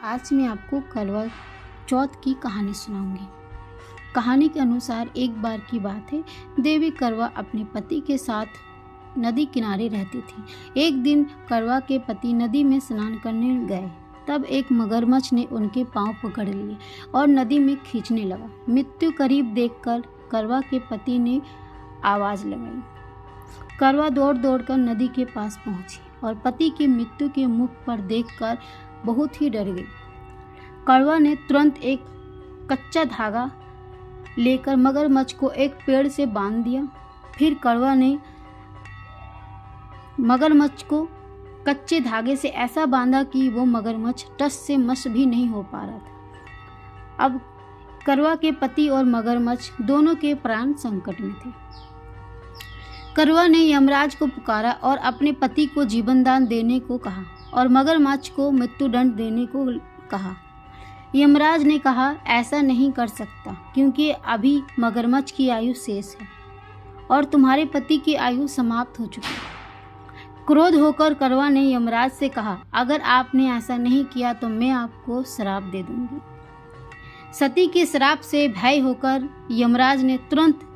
आज मैं आपको करवा चौथ की कहानी सुनाऊंगी। कहानी के अनुसार एक बार की बात है, देवी करवा अपने पति के साथ नदी किनारे रहती थी। एक दिन करवा के पति नदी में स्नान करने गए, तब एक मगरमच्छ ने उनके पांव पकड़ लिए और नदी में खींचने लगा। मृत्यु करीब देखकर करवा के पति ने आवाज़ लगाई। करवा दौड़ दौड़कर नदी के पास पहुंची और पति की मृत्यु के मुख पर देखकर बहुत ही डर गई। करवा ने तुरंत एक कच्चा धागा लेकर मगरमच्छ को एक पेड़ से बांध दिया। फिर करवा ने मगरमच्छ को कच्चे धागे से ऐसा बांधा कि वो मगरमच्छ टस से मस भी नहीं हो पा रहा था। अब करवा के पति और मगरमच्छ दोनों के प्राण संकट में थे। करवा ने यमराज को पुकारा और अपने पति को जीवन दान देने को कहा और मगरमच्छ को मृत्युदंड देने को कहा। यमराज ने कहा, ऐसा नहीं कर सकता क्योंकि अभी मगरमच्छ की आयु शेष है और तुम्हारे पति की आयु समाप्त हो चुकी है। क्रोध होकर करवा ने यमराज से कहा, अगर आपने ऐसा नहीं किया तो मैं आपको श्राप दे दूंगी। सती के श्राप से भय होकर यमराज ने तुरंत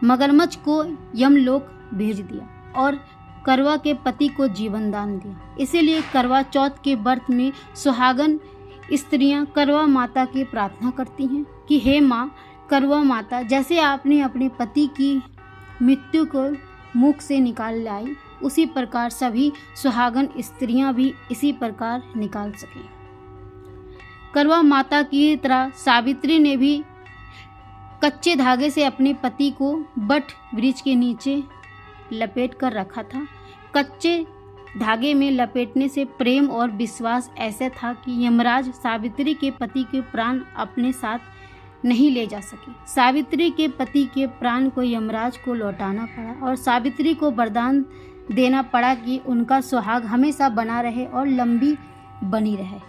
मगरमच्छ को यमलोक भेज दिया और करवा के पति को जीवन दान दिया। इसीलिए करवा चौथ के व्रत में सुहागन स्त्रियां करवा माता की प्रार्थना करती हैं कि हे माँ करवा माता, जैसे आपने अपने पति की मृत्यु को मुख से निकाल लाई, उसी प्रकार सभी सुहागन स्त्रियां भी इसी प्रकार निकाल सकें। करवा माता की तरह सावित्री ने भी कच्चे धागे से अपने पति को बट वृक्ष के नीचे लपेट कर रखा था। कच्चे धागे में लपेटने से प्रेम और विश्वास ऐसा था कि यमराज सावित्री के पति के प्राण अपने साथ नहीं ले जा सके। सावित्री के पति के प्राण को यमराज को लौटाना पड़ा और सावित्री को वरदान देना पड़ा कि उनका सुहाग हमेशा बना रहे और लंबी बनी रहे।